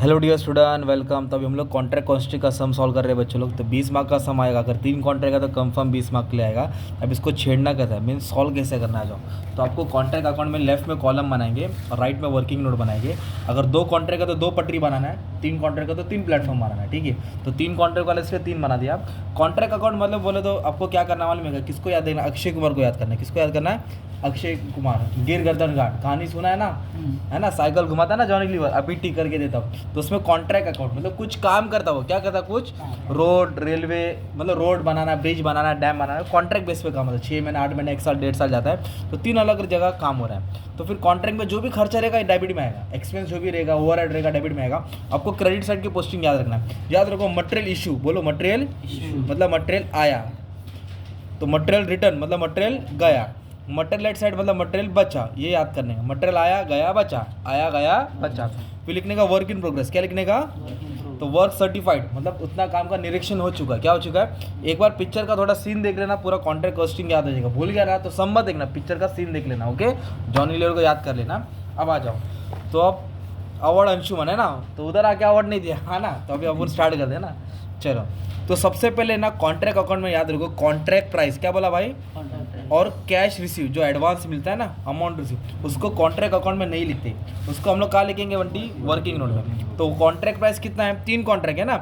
Hello dear student, welcome. तो अभी हम लोग कॉन्ट्रैक्ट कॉन्स्टिट्यूट का सम सॉल्व कर रहे हैं बच्चों लोग। तो 20 मार्क का सम आएगा। अगर 3 कॉन्ट्रैक्ट है तो कंफर्म 20 मार्क के लिए आएगा। अब इसको छेड़ना कैसा है, मीन्स सॉल्व कैसे करना है। तो आपको कॉन्ट्रैक्ट अकाउंट में लेफ्ट में कॉलम बनाएंगे और राइट में वर्किंग नोट बनाएंगे। अगर 2 कॉन्ट्रैक्ट है तो 2 पटरी बनाना है, 3 कॉन्ट्रैक्ट है तो 3 प्लेटफॉर्म बनाना है, ठीक है। तो 3 कॉन्ट्रैक्ट वाले इसलिए 3 बना दिया। कॉन्ट्रैक्ट अकाउंट मतलब बोले तो आपको क्या करना मालूम है, किसको याद देना, अक्षय कुमार को याद करना है। किसको याद करना है? अक्षय कुमार। गिर गर्दन घाट कहानी सुना है ना, है ना, साइकिल घुमाता है ना जॉनी लीवर, अभी टी करके देता हूँ। तो उसमें कॉन्ट्रैक्ट अकाउंट मतलब कुछ काम करता हो, क्या करता, कुछ रोड रेलवे मतलब रोड बनाना, ब्रिज बनाना, डैम बनाना, कॉन्ट्रैक्ट बेस पे काम होता है। 6 महीने, 8 महीने, 1 साल, 1.5 साल जाता है। तो 3 अलग जगह काम हो रहा है। तो फिर कॉन्ट्रैक्ट में जो भी खर्चा रहेगा डेबिट में आएगा, एक्सपेंस जो भी रहेगा ओवरहेड रहेगा डेबिट में आएगा। आपको क्रेडिट साइड की पोस्टिंग याद रखना है। याद रखो मटेरियल इशू, बोलो मटेरियल मतलब मटेरियल आया, तो मटेरियल रिटर्न मतलब मटेरियल गया। मटेरियल साइड मतलब मटेरियल बचा, ये याद करने का। मटेरियल आया गया बचा, आया गया बचा। फिर लिखने का वर्क इन प्रोग्रेस, क्या लिखने का? तो वर्क सर्टिफाइड मतलब उतना काम का निरीक्षण हो चुका है। क्या हो चुका है? एक बार पिक्चर का थोड़ा सीन देख लेना, पूरा कॉन्ट्रैक्ट कॉस्टिंग याद हो जाएगा। भूल गया ना तो सम्मत देखना, पिक्चर का सीन देख लेना, ओके। जॉनी लीवर को याद कर लेना। अब आ जाओ, तो अब अवार्ड अंशुमन है ना, तो उधर आके अवार्ड नहीं दिया है ना, तो अभी अपन स्टार्ट कर देना। चलो, तो सबसे पहले ना कॉन्ट्रैक्ट अकाउंट में याद रखो कॉन्ट्रैक्ट प्राइस, क्या बोला भाई, और कैश रिसीव जो एडवांस मिलता है ना, अमाउंट रिसीव, उसको कॉन्ट्रैक्ट अकाउंट में नहीं लिखते। उसको हम लोग कहाँ लिखेंगे बंटी? वर्किंग नोट में। तो कॉन्ट्रैक्ट प्राइस कितना है? 3 कॉन्ट्रैक्ट है ना,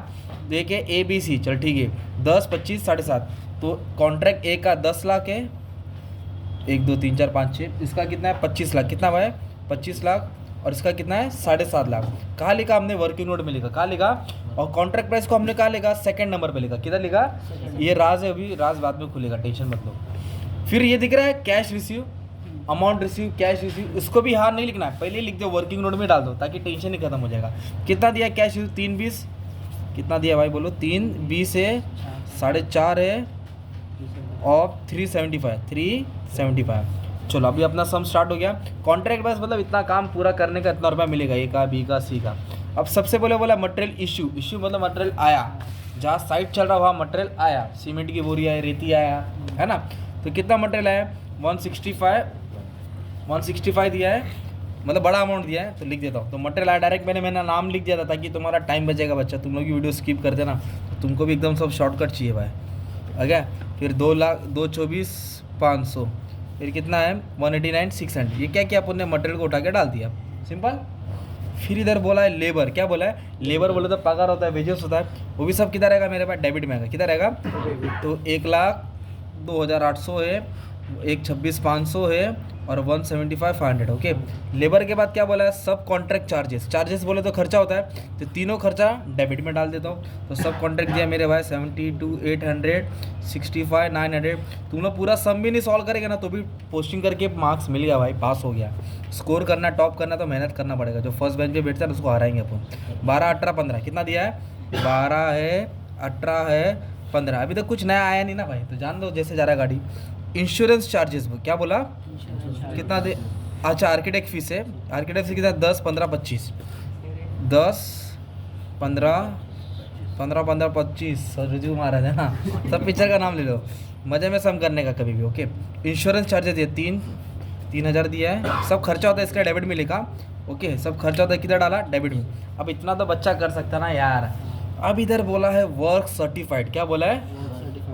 देखिए ABC, चल ठीक है, 10, 25, 7.5। तो कॉन्ट्रैक्ट ए का 10 लाख है, 1 2 3 4 5 6, इसका कितना है? 25 लाख। कितना भाई? 25 लाख। और इसका कितना है? 7.5 लाख। कहाँ लिखा हमने? वर्किंग नोट में लिखा। कहाँ लिखा? और कॉन्ट्रैक्ट प्राइस को हमने कहाँ लिखा? सेकंड नंबर पे लिखा। किधर लिखा? ये राज है, अभी राज बाद में खुलेगा, टेंशन मत लो। फिर ये दिख रहा है cash receive, amount receive, cash receive, उसको भी हार नहीं लिखना है, पहले ही लिख दो, वर्किंग नोट में डाल दो ताकि टेंशन ही खत्म हो जाएगा। कितना दिया कैश रिसीव? 320। कितना दिया भाई बोलो? 320 है, 4.5 है और 375। चलो अभी अपना सम स्टार्ट हो गया। कॉन्ट्रैक्ट बस मतलब इतना काम पूरा करने का इतना रुपया मिलेगा, ए का, बी का, सी का। अब सबसे पहले बोला मटेरियल इशू, इशू मतलब मटेरियल आया, जहाँ साइट चल रहा वहाँ मटेरियल आया, सीमेंट की बोरी आया, रेती आया, है ना। तो कितना मटेरियल आया? 165 दिया है, मतलब बड़ा अमाउंट दिया है, तो लिख देता हूँ। तो मटेरियल आया, डायरेक्ट मैंने मेरा नाम लिख दिया था ताकि तुम्हारा टाइम बचेगा बच्चा। तुम लोग की वीडियो स्किप कर देना, तो तुमको भी एकदम सब शॉर्टकट चाहिए भाई, ओके। फिर 2,24,500, फिर कितना है? 189,600। ये क्या किया अपन ने? मटेरियल को उठा के डाल दिया, सिंपल। फिर इधर बोला है लेबर, क्या बोला है? लेबर बोले तो पगार होता है, वेजेस होता है, वो भी सब किधर रहेगा मेरे पास? डेबिट में आएगा। किधर रहेगा? तो 1,02,800 है, 1,26,500 है और 175,500, ओके। लेबर के बाद क्या बोला है? सब कॉन्ट्रैक्ट चार्जेस, चार्जेस बोले तो खर्चा होता है, तो तीनों खर्चा डेबिट में डाल देता हूँ। तो सब कॉन्ट्रैक्ट दिया मेरे भाई 72,800, 65,900। तुम लोग पूरा सम भी नहीं सॉल्व करेगा ना तो भी पोस्टिंग करके मार्क्स मिल गया भाई, पास हो गया। स्कोर करना, टॉप करना तो मेहनत करना पड़ेगा। जो फर्स्ट बेंच पे बैठता है उसको हराएंगे अपन। 12, 18, 15 कितना दिया है? 12 है, 18 है, 15। अभी तक कुछ नया आया नहीं ना भाई, तो जान दो जैसे जा रहा है गाड़ी। इंश्योरेंस चार्जेस क्या बोला? कितना दे? अच्छा, आर्किटेक्ट फीस है, आर्किटेक्ट फीस कितना? 10, 15, 25, 10, 15, 25। रिज्यू मारा है ना, सब पिक्चर का नाम ले लो, मजे में सम करने का कभी भी, ओके। इंश्योरेंस चार्जेस दिए 3,000 दिया है। सब खर्चा होता है इसका डेबिट में लिखा, ओके। सब खर्चा होता है किधर डाला? डेबिट में। अब इतना तो बच्चा कर सकता ना यार। अब इधर बोला है वर्क सर्टिफाइड, क्या बोला है?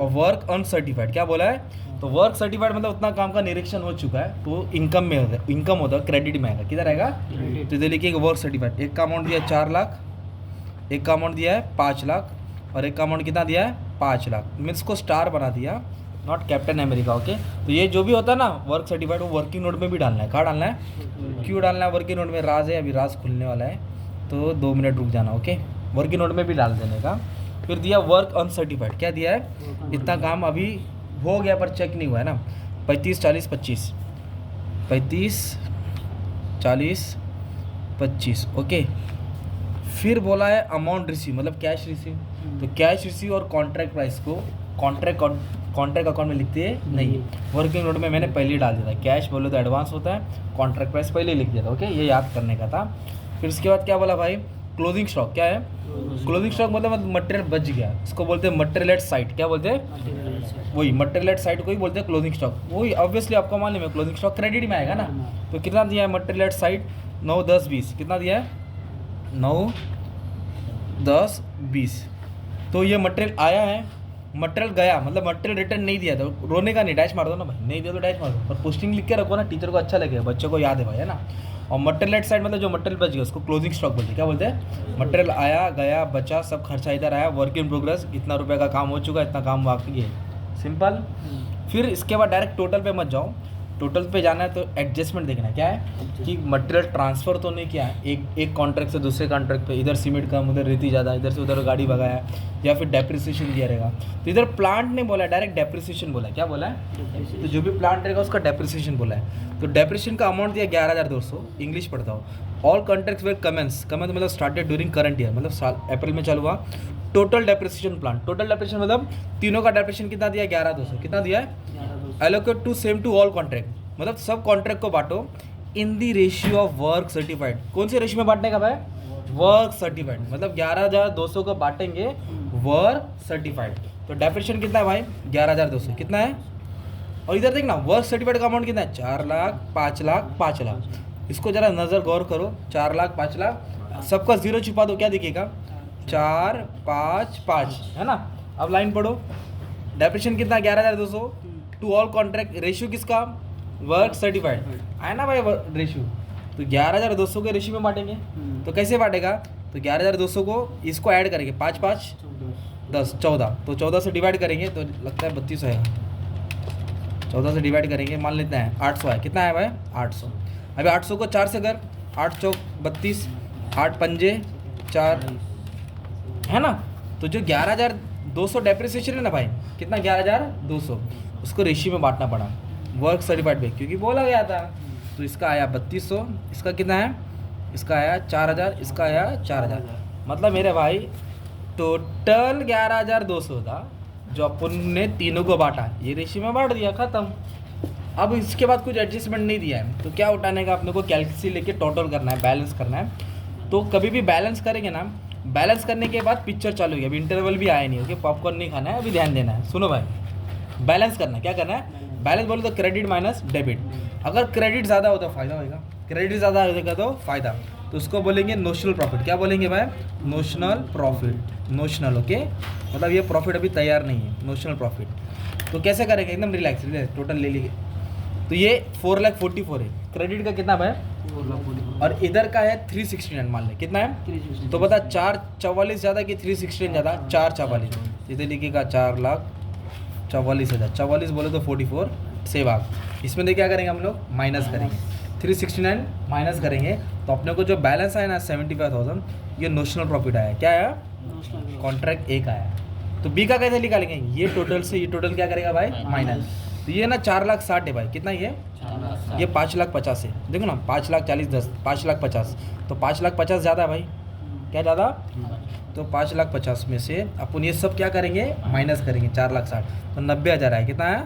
और वर्क अनसर्टिफाइड, क्या बोला है? तो वर्क सर्टिफाइड मतलब उतना काम का निरीक्षण हो चुका है, तो इनकम में होता है, इनकम होता है, क्रेडिट में आएगा। किधर आएगा? तो इधर लिखिए वर्क सर्टिफाइड। एक का अमाउंट दिया है 4 लाख, एक का अमाउंट दिया है 5 लाख और एक का अमाउंट कितना दिया है? 5 लाख। मीन्स को स्टार बना दिया, नॉट कैप्टन अमेरिका, ओके। तो ये जो भी होता है ना वर्क सर्टिफाइड, वो वर्किंग नोट में भी डालना है। कहाँ डालना है? क्यों डालना है वर्किंग नोट में? राज है, अभी राज खुलने वाला है, तो 2 मिनट रुक जाना, ओके। वर्किंग नोट में भी डाल देने का। फिर दिया वर्क अनसर्टिफाइड, क्या दिया है? इतना काम अभी हो गया पर चेक नहीं हुआ है ना, 35, 40, 25, 35, 40, 25, ओके। फिर बोला है अमाउंट रिसीव मतलब कैश रिसीव। तो कैश रिसीव और कॉन्ट्रैक्ट प्राइस को कॉन्ट्रैक्ट अकाउंट में लिखते नहीं, वर्किंग नोट में मैंने पहले ही डाल दिया था। कैश बोले तो एडवांस होता है, कॉन्ट्रैक्ट प्राइस पहले ही लिख दिया था, ओके। ये याद करने का था। फिर उसके बाद क्या बोला भाई? क्लोजिंग स्टॉक, क्या है? क्लोजिंग स्टॉक मतलब मटेरियल बच गया, इसको बोलते हैं मटेरियल एट साइट। क्या बोलते हैं? वही मटेरियल एट साइट को ही बोलते हैं क्लोजिंग स्टॉक। वही ऑब्वियसली आपको मालूम है क्लोजिंग स्टॉक क्रेडिट में आएगा ना। तो कितना दिया है मटेरियल एट साइट? 9, 10, 20। कितना दिया है? 9, 10 20। तो ये मटेरियल आया है, मटेरियल गया, मतलब मटेरियल रिटर्न नहीं दिया, तो रोने का नहीं, डैश मार दो ना भाई, नहीं दिया तो डैश मार दो, पर पोस्टिंग लिख के रखो ना, टीचर को अच्छा लगेगा, बच्चों को याद है भाई, है ना। और मटेरियल लेट साइड मतलब जो मटेरियल बच गया उसको क्लोजिंग स्टॉक बोलते हैं। क्या बोलते हैं? मटेरियल आया गया बचा सब खर्चा इधर आया, वर्क इन प्रोग्रेस, इतना रुपये का काम हो चुका, इतना काम बाकी है, सिंपल। फिर इसके बाद डायरेक्ट टोटल पे मत जाओ, टोटल पे जाना है तो एडजस्टमेंट देखना है, क्या है कि मटेरियल ट्रांसफ़र तो नहीं किया है एक कॉन्ट्रैक्ट से दूसरे कॉन्ट्रैक्ट पे, इधर सीमेंट कम उधर रेती ज़्यादा, इधर से उधर गाड़ी भगाया, या फिर डेप्रिसिएशन दिया रहेगा। तो इधर प्लांट नहीं बोला है, डायरेक्ट डेप्रिसिएशन बोला है। क्या बोला है? तो जो भी प्लांट रहेगा उसका डेप्रिसिएशन बोला है। तो डेप्रिसिएशन का अमाउंट दिया 11,200, इंग्लिश पढ़ता हूँ। ऑल कॉन्ट्रैक्ट्स वेर कमेंस मतलब स्टार्टेड ड्यूरिंग करंट ईयर, मतलब साल अप्रैल में चालू हुआ। Total depreciation plan, total depreciation मतलब तीनों का डेप्रिसिएशन कितना दिया? 11,200। कितना दिया है? Allocate to same to all contract, मतलब सब कॉन्ट्रैक्ट को बांटो in the ratio of work certified. कौन से रेशियो में बांटने का भाई? वर्क सर्टिफाइड, मतलब 11,200 को बांटेंगे वर्क सर्टिफाइड। तो डेप्रिसिएशन कितना है भाई? 11,200। कितना है? और इधर देखना वर्क सर्टिफाइड का अमाउंट कितना है? 4 लाख 5 लाख 5 लाख। इसको जरा नज़र गौर करो, 4 लाख 5 लाख, सबका जीरो छुपा दो, क्या दिखेगा? 4 5 5, है ना। अब लाइन पढ़ो, डेप्रिसिएशन कितना? 11,200 टू ऑल कॉन्ट्रैक्ट, रेशियो किसका? वर्क सर्टिफाइड, आया ना भाई रेशियो। तो 11,200 के रेशियो में बांटेंगे, तो कैसे बांटेगा? तो 11,200 को इसको ऐड करेंगे, 5 5 10 14, तो 14 से डिवाइड करेंगे तो लगता है 32 आएगा। 14 से डिवाइड करेंगे, मान लेते हैं 800 है। कितना है भाई? 800। अभी 800 को 4 से कर, 8 चौक 32, 8 पंजे 4, है ना। तो जो 11,200 डेप्रिसिएशन है ना भाई, कितना? 11,200, उसको रेशियो में बांटना पड़ा वर्क सर्टिफाइड पे, क्योंकि बोला गया था। तो इसका आया 3200, इसका कितना है? इसका आया 4,000, इसका आया 4,000। मतलब मेरे भाई टोटल 11,200 था, जो अपन ने तीनों को बांटा, ये रेशियो में बांट दिया, ख़त्म। अब इसके बाद कुछ एडजस्टमेंट नहीं दिया है, तो क्या उठाने का? अपने को कैलकुलेशन लेके टोटल करना है, बैलेंस करना है। तो कभी भी बैलेंस करेंगे ना, बैलेंस करने के बाद पिक्चर चालू होगी। अभी इंटरवल भी आया नहीं, ओके, पॉपकॉर्न नहीं खाना है, अभी ध्यान देना है। सुनो भाई, बैलेंस करना है, क्या करना है? बैलेंस बोलो तो क्रेडिट माइनस डेबिट। अगर क्रेडिट ज़्यादा हो तो फायदा होगा, क्रेडिट ज़्यादा होगा तो फायदा, तो उसको बोलेंगे नोशनल प्रॉफिट। क्या बोलेंगे भाई? नोशनल प्रॉफिट, नोशनल, ओके, मतलब ये प्रॉफिट अभी तैयार नहीं है, नोशनल प्रॉफिट। तो कैसे करेंगे? एकदम रिलैक्स, टोटल ले लीजिए। तो ये 4,44,000 है, क्रेडिट का कितना भाई? और इधर का है 369, मान ले कितना है? तो बता 4,44,000 ज़्यादा कि 369 ज़्यादा? 4,44,000। इधर लिखिएगा 4,44,000, 44 बोले तो 44 से भाग, इसमें देखिए क्या करेंगे हम लोग? माइनस करेंगे, 369 माइनस करेंगे, तो अपने को जो बैलेंस आया ना 75,000, ये नोशनल प्रॉफिट आया। क्या आया? कॉन्ट्रैक्ट एक आया। तो बी का कैसे निकालेंगे? ये टोटल से ये टोटल क्या करेगा भाई? माइनस। तो ये ना 4,60,000 है भाई, कितना ये? ये 5,50,000 है, देखो ना, 5,40,000 10 5,50,000, तो 5,50,000 ज़्यादा है भाई, क्या ज़्यादा? तो 5,50,000 में से अपन ये सब क्या करेंगे? माइनस करेंगे, 4,60,000, तो 90,000 आया। कितना है?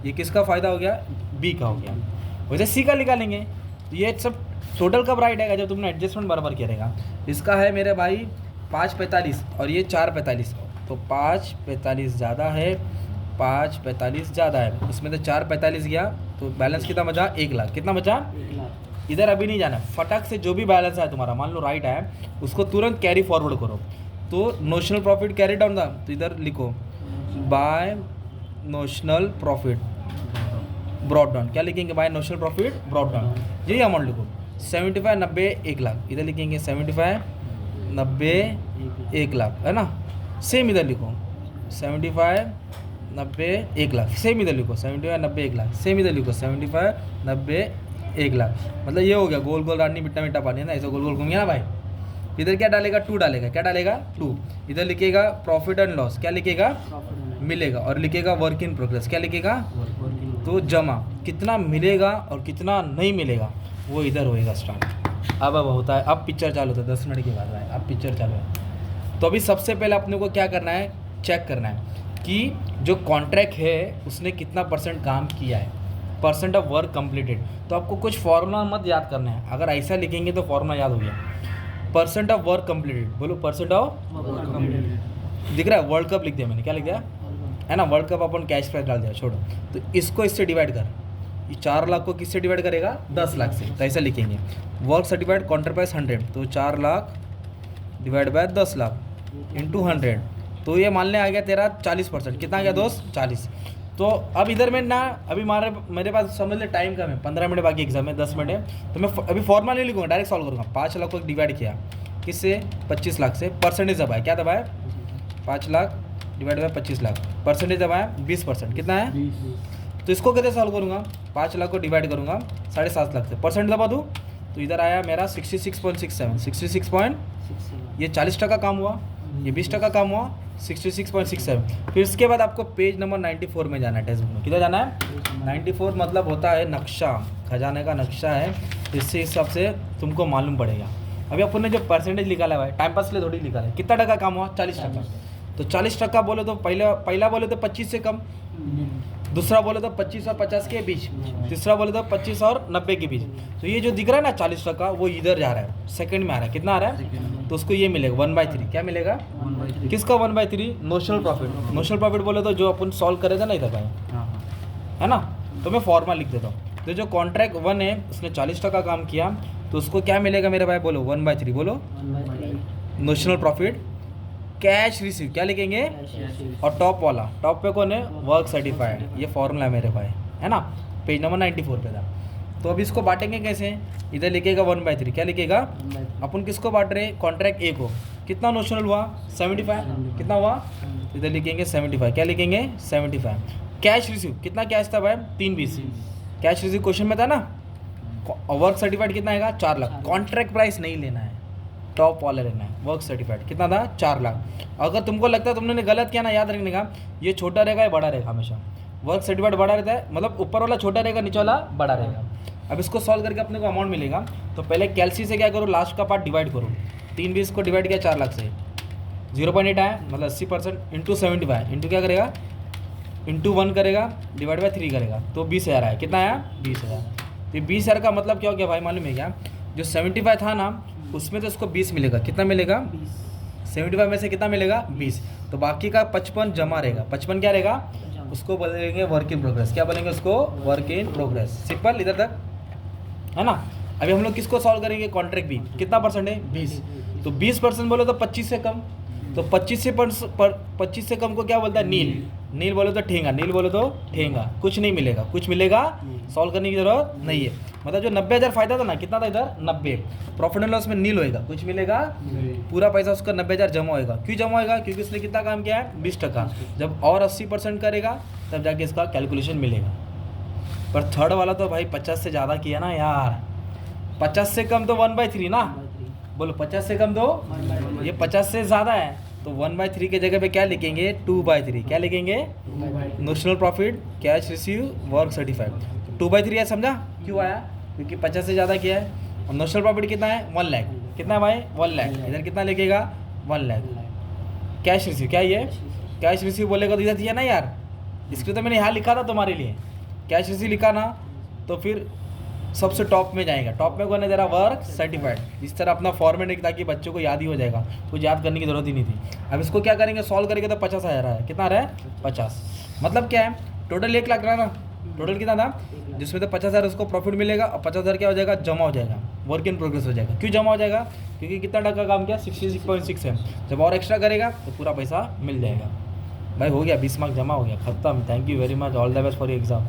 ये किसका फ़ायदा हो गया? बी का हो गया। वैसे सी का निकालेंगे, तो ये सब टोटल कब राइट आएगा? जब तुमने एडजस्टमेंट बराबर किया रहेगा। इसका है मेरे भाई 5,45 और ये 4,45, तो 5,45 ज़्यादा है, 5,45 ज़्यादा है, उसमें तो 4,45 गया, तो बैलेंस कितना बचा? 1 लाख। कितना बचा? 1 लाख। इधर अभी नहीं जाना, फटाक से जो भी बैलेंस है तुम्हारा, मान लो राइट है, उसको तुरंत कैरी फॉरवर्ड करो। तो नोशनल प्रॉफिट कैरी डाउन था, तो इधर लिखो by notional profit brought down. क्या लिखेंगे? By notional profit brought down, यही अमाउंट लिखो। 75 90 1 लाख, इधर लिखेंगे 75 90 1 लाख, है ना। सेम इधर लिखो 75 90 1 लाख, सेम इधर लिखो 75 90 1 लाख, सेम इधर लिखो 75 90 1 लाख। मतलब ये हो गया गोल गोल रानी मिट्टा मिट्टा पानी, है ना, ऐसा गोल गोल घूम गया ना भाई। इधर क्या डालेगा? 2 डालेगा, क्या डालेगा? 2। इधर लिखेगा प्रॉफिट एंड लॉस, क्या लिखेगा? मिलेगा, और लिखेगा वर्क इन प्रोग्रेस, क्या लिखेगा? तो जमा कितना मिलेगा और कितना नहीं मिलेगा वो इधर होएगा स्टार्ट। अब होता है, अब पिक्चर चालू होता है 10 मिनट के बाद भाई, अब पिक्चर चालू है। तो अभी सबसे पहले अपने को क्या करना है? चेक करना है कि जो कॉन्ट्रैक्ट है उसने कितना % काम किया है, % ऑफ वर्क कंप्लीटेड। तो आपको कुछ फॉर्मूला मत याद करना है, अगर ऐसा लिखेंगे तो फॉर्मूला याद हो गया। % ऑफ वर्क कंप्लीटेड, बोलो % ऑफ कंप्लीटेड। दिख रहा है? वर्ल्ड कप लिख दिया मैंने, क्या लिख दिया? है ना, वर्ल्ड कप अपन कैश प्राइस डाल दिया, छोड़ो। तो इसको इससे डिवाइड कर, ये 4 लाख को किससे डिवाइड करेगा? 10 लाख से, तो ऐसा लिखेंगे। वर्क सर्टिफाइड कॉन्ट्रैक्ट प्राइस 100, तो 4 lakh divide by 10 lakh into 100, तो ये मान ले आ गया तेरा 40%। कितना आ गया दोस्त? 40। तो अब इधर में ना अभी मेरे पास समझ ले टाइम कम है, 15 मिनट बाकी एग्जाम में, 10 मिनट है, तो मैं अभी फॉर्मूला नहीं लिखूंगा, डायरेक्ट सॉल्व करूँगा। 5 लाख को डिवाइड किया किससे? 25 लाख से। परसेंटेज दबाया, क्या दबाया? 5 lakh divide by 25 lakh. Percentage दबाया 20%। कितना है? तो इसको कैसे सॉल्व करूँगा? 5 लाख को डिवाइड करूँगा 7.5 लाख से, परसेंट दबा दूँ तो इधर आया मेरा 66.67। 66 ये 40% काम हुआ, ये 20% काम हुआ, 66.67। फिर इसके बाद आपको पेज नंबर 94 में जाना है टेक्स्ट बुक में। किधर जाना है? 94 मतलब होता है नक्शा, खजाने का नक्शा है, इससे हिसाब से तुमको मालूम पड़ेगा। अभी अपन ने जो परसेंटेज निकाला हुआ है, टाइम पास के लिए थोड़ी निकाला है, कितना टका काम हुआ? 40%। तो 40% बोले तो पहला बोले तो 25 से कम, दूसरा बोले तो 25 और 50 के बीच, तीसरा बोले तो 25 और 90 के बीच। तो ये जो दिख रहा है ना 40%, वो इधर जा रहा है, सेकंड में आ रहा है। कितना आ रहा है? तो उसको ये मिलेगा 1/3। क्या मिलेगा? किसका 1/3? Notional profit. नोशनल प्रॉफिट बोले तो जो अपन सॉल्व करे थे ना इधर भाई, है ना। तो मैं फॉर्मूला लिख देता हूँ। तो जो कॉन्ट्रैक्ट 1 है उसने 40% काम किया, तो उसको क्या मिलेगा मेरे भाई? बोलो 1/3 बोलो। नोशनल प्रॉफिट कैश रिसीव क्या लिखेंगे? और टॉप वाला, टॉप पे कौन है? Work certified. ये फॉर्मूला है मेरे भाई, है ना, पेज नंबर 94 पे था। तो अभी इसको बांटेंगे कैसे? इधर लिखेगा 1/3। क्या लिखेगा? अपन किसको बांट रहे? कॉन्ट्रैक्ट ए को। कितना नोशनल हुआ? 75। कितना हुआ? इधर लिखेंगे 75। क्या लिखेंगे? 75। कैश रिसीव, कितना कैश था भाई? 320। कैश रिसीव क्वेश्चन में था ना। वर्क सर्टिफाइड कितना आएगा? 4 लाख। कॉन्ट्रैक्ट प्राइस नहीं लेना है, टॉप वाला लेना है। वर्क सर्टिफाइड कितना था? 4 लाख। अगर तुमको लगता है तुमने गलत किया ना, याद रखने का, ये छोटा रहेगा, ये बड़ा रहेगा हमेशा। वर्क सर्टिफाइड बड़ा रहता है, मतलब ऊपर वाला छोटा रहेगा, नीचे वाला बड़ा रहेगा। अब इसको सॉल्व करके अपने को अमाउंट मिलेगा। तो पहले कैलसी से क्या करो? लास्ट का पार्ट डिवाइड करो। 320 को डिवाइड किया 4 लाख से, 0.8 आया, मतलब 80% इंटू 75 इंटू क्या करेगा? इंटू 1 करेगा, डिवाइड बाय 3 करेगा, तो 20,000 आया। कितना आया? 20,000। तो 20,000 का मतलब क्या हो गया भाई मालूम है क्या? जो 75 था ना, उसमें तो इसको 20 मिलेगा। कितना मिलेगा? 75 में से कितना मिलेगा? 20। तो बाकी का 55 जमा रहेगा। 55 क्या रहेगा? उसको बोलेंगे वर्क इन प्रोग्रेस। क्या बोलेंगे उसको? Work in progress. सिंपल, इधर तक है ना। अभी हम लोग किसको सॉल्व करेंगे? Contract B. कितना परसेंट है? 20। तो 20% बोलो तो 25 से कम, तो 25 से कम को क्या बोलता है? नील। नील बोलो तो ठेंगा, नील बोलो तो ठेंगा। कुछ नहीं मिलेगा, कुछ मिलेगा सॉल्व करने की जरूरत नहीं है। मतलब जो 90,000 फायदा था ना, कितना था इधर? 90। प्रॉफिट एंड लॉस में नील होएगा, कुछ मिलेगा? पूरा पैसा उसका 90,000 जमा होएगा। क्यों जमा होएगा? क्योंकि उसने कितना काम किया है? 20%। जब और 80% करेगा तब जाके इसका कैलकुलेशन मिलेगा। पर थर्ड वाला तो भाई 50 से ज़्यादा किया ना यार। 50 से कम तो 1/3 ना, बोलो 50 से कम तो ये 50 से ज़्यादा है, तो 1/3 के जगह पे क्या लिखेंगे? 2/3। क्या लिखेंगे? Notional profit cash receive work certified. 2/3 है, समझा क्यों आया? क्योंकि 50 से ज़्यादा किया है। और नोशनल प्रॉफिट कितना है? 1 लाख। कितना है भाई? 1 लाख। इधर कितना लिखेगा? 1 लाख। कैश रिसीव क्या ये? कैश रिसीव बोलेगा तो इधर दिया ना यार, इसके तो मैंने यहाँ लिखा था तुम्हारे लिए। कैश रिसीव लिखा ना, तो फिर सबसे टॉप में जाएगा। टॉप में कौन है तेरा? Work certified. इस तरह अपना फॉर्मेट है ताकि बच्चों को याद ही हो जाएगा, कुछ याद करने की जरूरत ही नहीं थी। अब इसको क्या करेंगे? सॉल्व करेंगे तो 50 आ रहा है। कितना आ रहा है? 50। मतलब क्या है? टोटल 1 लाख रहा ना, टोटल कितना था? जिसमें तो 50,000 उसको प्रॉफिट मिलेगा और 50,000 क्या हो जाएगा? जमा हो जाएगा, वर्क इन प्रोग्रेस हो जाएगा। क्यों जमा हो जाएगा? क्योंकि कितना टका काम किया? 66.6 है। जब और एक्स्ट्रा करेगा तो पूरा पैसा मिल जाएगा। भाई हो गया, 20 मार्क जमा हो गया, खत्म। Thank you very much, all the best for your exam.